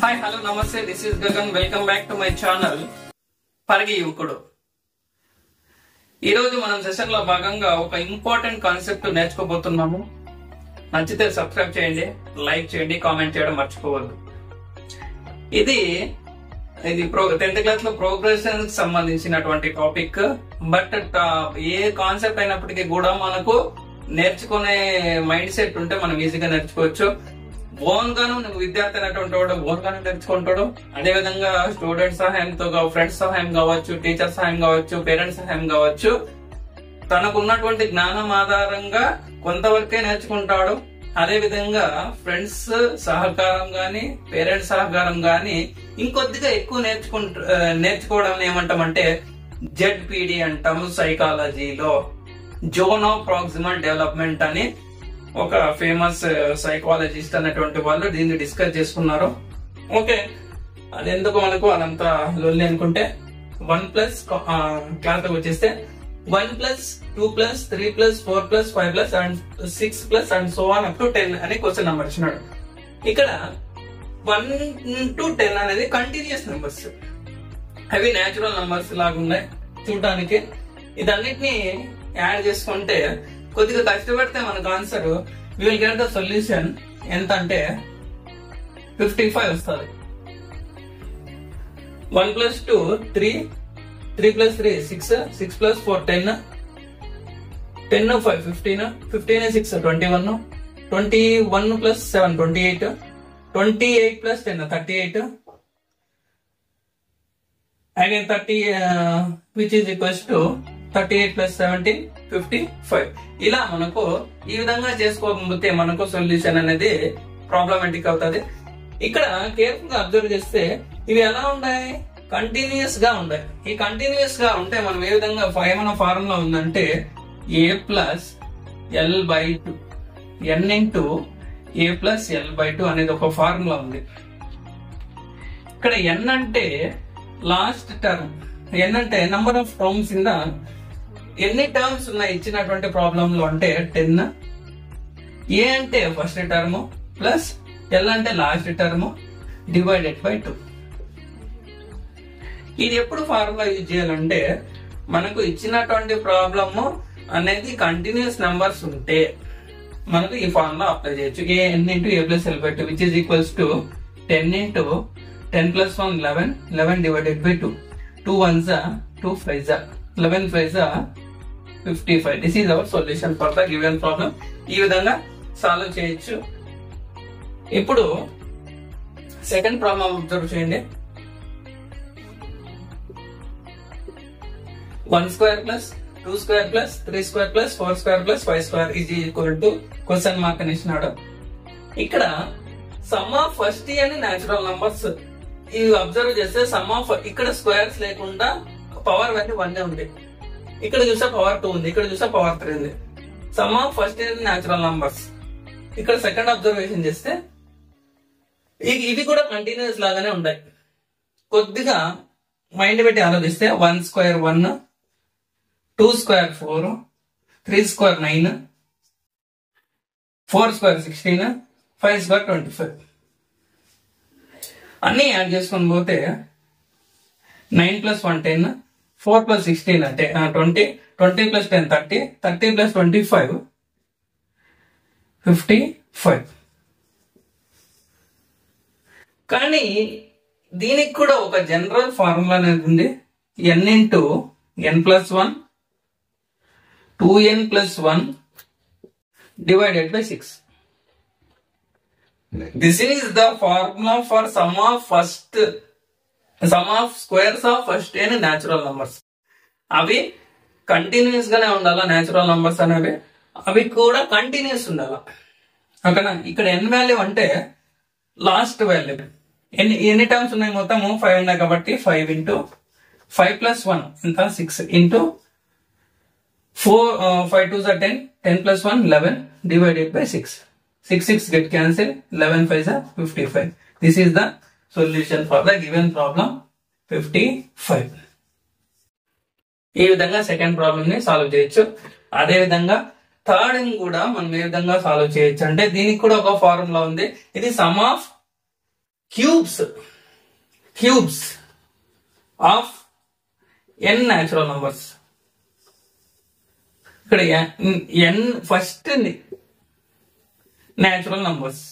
Hi hello నమస్తే, this is Gagan. Welcome back to my channel Parigi యువకుడు. ఈ రోజు మనం సెషన్ లో భాగంగా ఒక ఇంపార్టెంట్ కాన్సెప్ట్ నేర్చుకోబోతున్నాము. నచ్చితే సబ్స్క్రైబ్ చేయండి, లైక్ చేయండి, కామెంట్ చేయడం మర్చిపోవద్దు. ఇది 10th క్లాస్ లో ప్రోగ్రెషన్ కి సంబంధించినటువంటి టాపిక్. బట్ ఏ కాన్సెప్ట్ అయినప్పటికీ కూడా మనకు నేర్చుకునే మైండ్ సెట్ ఉంటే మనం ఈజీగా నేర్చుకోవచ్చు. ఓన్ గాను నువ్వు విద్యార్థి అయినటువంటి వాడు ఓన్ గాను నేర్చుకుంటాడు. అదే విధంగా స్టూడెంట్ సహాయంతో, ఫ్రెండ్స్ సహాయం కావచ్చు, టీచర్ సహాయం కావచ్చు, పేరెంట్స్ సహాయం కావచ్చు, తనకున్నటువంటి జ్ఞానం ఆధారంగా కొంతవరకే నేర్చుకుంటాడు. అదే విధంగా ఫ్రెండ్స్ సహకారం గాని, పేరెంట్స్ సహకారం గాని ఇంకొద్దిగా ఎక్కువ నేర్చుకోవడం ఏమంటామంటే ZPD అంటాము. సైకాలజీలో జోన్ ఆఫ్ ప్రాక్సిమల్ డెవలప్మెంట్ అని ఒక ఫేమస్ సైకాలజిస్ట్ అనేటువంటి వాళ్ళు దీన్ని డిస్కస్ చేసుకున్నారు. ఓకే, అది ఎందుకు మనకు అదంతా లొల్లి అనుకుంటే 1+ క్లాస్ వచ్చేస్తే 1+, 2+, 3+, 4+, 5+ and 6+ and so on up to 10 అని క్వశ్చన్ నెంబర్ ఇచ్చినాడు. ఇక్కడ 1 to 10 అనేది కంటిన్యూస్ నెంబర్స్, అవి న్యాచురల్ నెంబర్స్ లాగా ఉన్నాయి చూడడానికి. ఇదన్నిటిని యాడ్ చేసుకుంటే కొద్దిగా కష్టపడితే మనకు answer we will get the solution ఎంత అంటే 55 వస్తుంది. 1 + 2 3, 3 + 3 6, 6 + 4 10, 10 5 15, 15 6 21, 21 + 7 28, 28 + 10 38, again 30 which is equals to 38 + 17 55. ఇలా మనకు ఈ విధంగా చేసుకోకపోతే మనకు సొల్యూషన్ అనేది ప్రాబ్లమాటిక్ అవుతుంది. ఇక్కడ కేర్ఫుల్ గా అబ్జర్వ్ చేస్తే ఇవి ఎలా ఉన్నాయి, కంటిన్యూస్ గా ఉన్నాయి. ఈ కంటిన్యూస్ గా ఉంటే మనం ఏ విధంగా మన ఫార్ములా ఉందంటే A + L/2 n × A + L/2 అనేది ఒక ఫార్ములా ఉంది. ఇక్కడ n అంటే లాస్ట్ టర్మ్, n అంటే number of terms in the, ఎన్ని టర్మ్స్ ఉన్నాయి ఇచ్చినటువంటి ప్రాబ్లం లో అంటే 10, ఏ అంటే ఫస్ట్ టర్మ్ ప్లస్ ఎల్ అంటే లాస్ట్ టర్మ్ డివైడెడ్ బై 2. ఇది ఎప్పుడు ఫార్ములా యూజ్ చేయాలంటే మనకు ఇచ్చినటువంటి ప్రాబ్లమ్ అనేది కంటిన్యూస్ నెంబర్స్ ఉంటే మనకు ఈ ఫార్ములా అప్లై చేయొచ్చు. n × A + L/2 which is equals to 10 × 10 + 1 11, 11 divided by 2, 2 1s 2 5s 11 5s 55. This is our solution for the given problem. ఈ విధంగా సాల్వ్ చేయొచ్చు. ఇప్పుడు సెకండ్ ప్రాబ్లం అబ్జర్వ్ చేయండి. 1² + 2² + 3² + 4² + 5² is equal to question mark అని ఇచ్చినాడు. ఇక్కడ some of first అని natural numbers ఇవి అబ్జర్వ్ చేస్తే సమ్ ఆఫ్ ఇక్కడ స్క్వేర్స్ లేకుండా పవర్ వాల్యూ 1 ఉంది. ఇక్కడ చూసే పవర్ 2 ఉంది, ఇక్కడ చూసే పవర్ 3 ఉంది. Some of first natural numbers. ఇక్కడ సెకండ్ అబ్జర్వేషన్ చేస్తే ఇవి కూడా కంటిన్యూస్ లాగానే ఉన్నాయి. కొద్దిగా మైండ్ పెట్టి ఆలోచిస్తే 1² 1, 2² 4, 3² 9, 4² 16, 5² 25 అన్ని యాడ్ చేసుకొని పోతే 9 + 1 10, 4 + 16 అంటే 20, 20 + 10 30, 30 + 25 55. కానీ దీనికి కూడా ఒక జనరల్ ఫార్ములా అనేది ఉంది. n × n + 1 2n + 1 divided by 6. This is the formula for sum of squares of first n natural numbers. అవి కంటిన్యూస్ గానే ఉండాలా, న్యాచురల్ నంబర్స్ అనేవి అవి కూడా కంటిన్యూస్ ఉండాలా. ఓకేనా? ఇక్కడ n వాల్యూ అంటే లాస్ట్ వాల్యూ. ఎన్ని టర్మ్స్ ఉన్నాయి, మొత్తం 5 ఉన్నాయి కాబట్టి 5 × 5 + 1 ఎంత 6 × 4 5 2s 10, 10 + 1 11 divided by 6. 6 6 get cancelled, 11 5s 55. This is the solution for the given problem 55. ఈ విధంగా సెకండ్ ప్రాబ్లమ్ ని సాల్వ్ చేయొచ్చు. అదే విధంగా థర్డ్ కూడా మనం ఏ విధంగా సాల్వ్ చేయొచ్చు అంటే దీనికి కూడా ఒక ఫార్ములా ఉంది. ఇది some of cubes of n natural numbers. ఇక్కడ n ఫస్ట్ న్యాచురల్ నంబర్స్.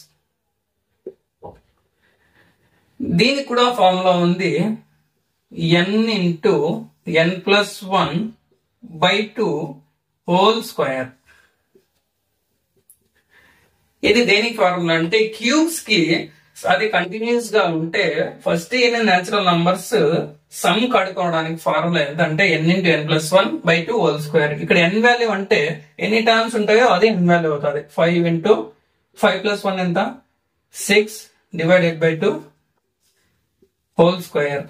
దీనికి కూడా ఫార్ములా ఉంది, n into n+1/2 whole square. ఇది దేనికి ఫార్ములా అంటే క్యూబ్స్ కి అది కంటిన్యూస్ గా ఉంటే first n natural numbers sum కడుకోవడానికి ఫార్ములా ఎంత అంటే n into n+1/2 whole square. ఇక్కడ n వాల్యూ అంటే ఎన్ని టర్మ్స్ ఉంటాయో అది n వాల్యూ అవుతుంది. 5 ఇంటూ 5+1 ఎంత 6 డివైడెడ్ బై 2 హోల్ స్క్వేర్.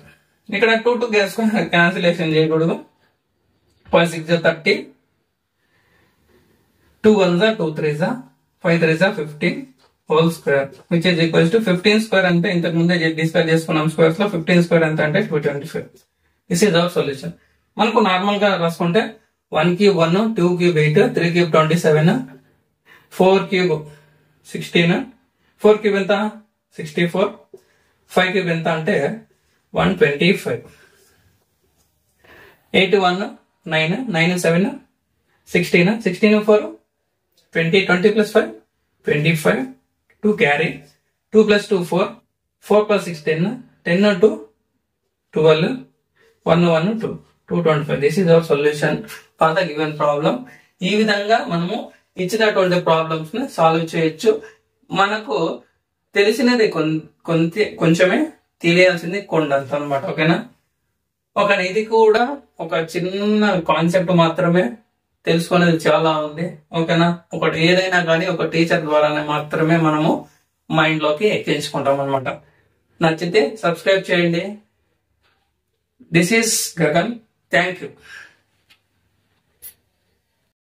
ఇక్కడ 2 క్యాన్సిలేషన్ చేయకూడదు. 5 6 30, 2 1 2 3 5 3 15 whole square which is equals to 15 square అంటే ఇంతకు ముందే డిస్కస్ చేసుకున్నాం స్క్వేర్స్ లో. 15 స్క్వేర్ ఎంత అంటే 225. This is our solution. మనకు నార్మల్ గా రాసుకుంటే 1 cube 1, 2 cube 8, 3 cube 27, 4 cube 16, 4 cube ఎంత 64, 5 క్యూబ్ ఎంత అంటే 125, 8 1 9, 9 7 16, 16 4 20, 20 plus 5 25, 2 carry, 2 plus 2 4, 4 plus 6 10, 10 2 12, 1 1 2, 225. This is our solution for the given problem. ఈ విధంగా మనము ఇచ్చినటువంటి ప్రాబ్లమ్స్ ని సాల్వ్ చేయొచ్చు. మనకు తెలిసినది కొంచెమే, తెలియాల్సింది కొండంత అన్నమాట. ఓకేనా? ఇది కూడా ఒక చిన్న కాన్సెప్ట్ మాత్రమే, తెలుసుకునేది చాలా ఉంది. ఓకేనా? ఏదైనా కానీ ఒక టీచర్ ద్వారానే మాత్రమే మనము మైండ్ లోకి ఎక్కించుకుంటాం అనమాట. నచ్చితే సబ్స్క్రైబ్ చేయండి. This is Gagan. Thank you.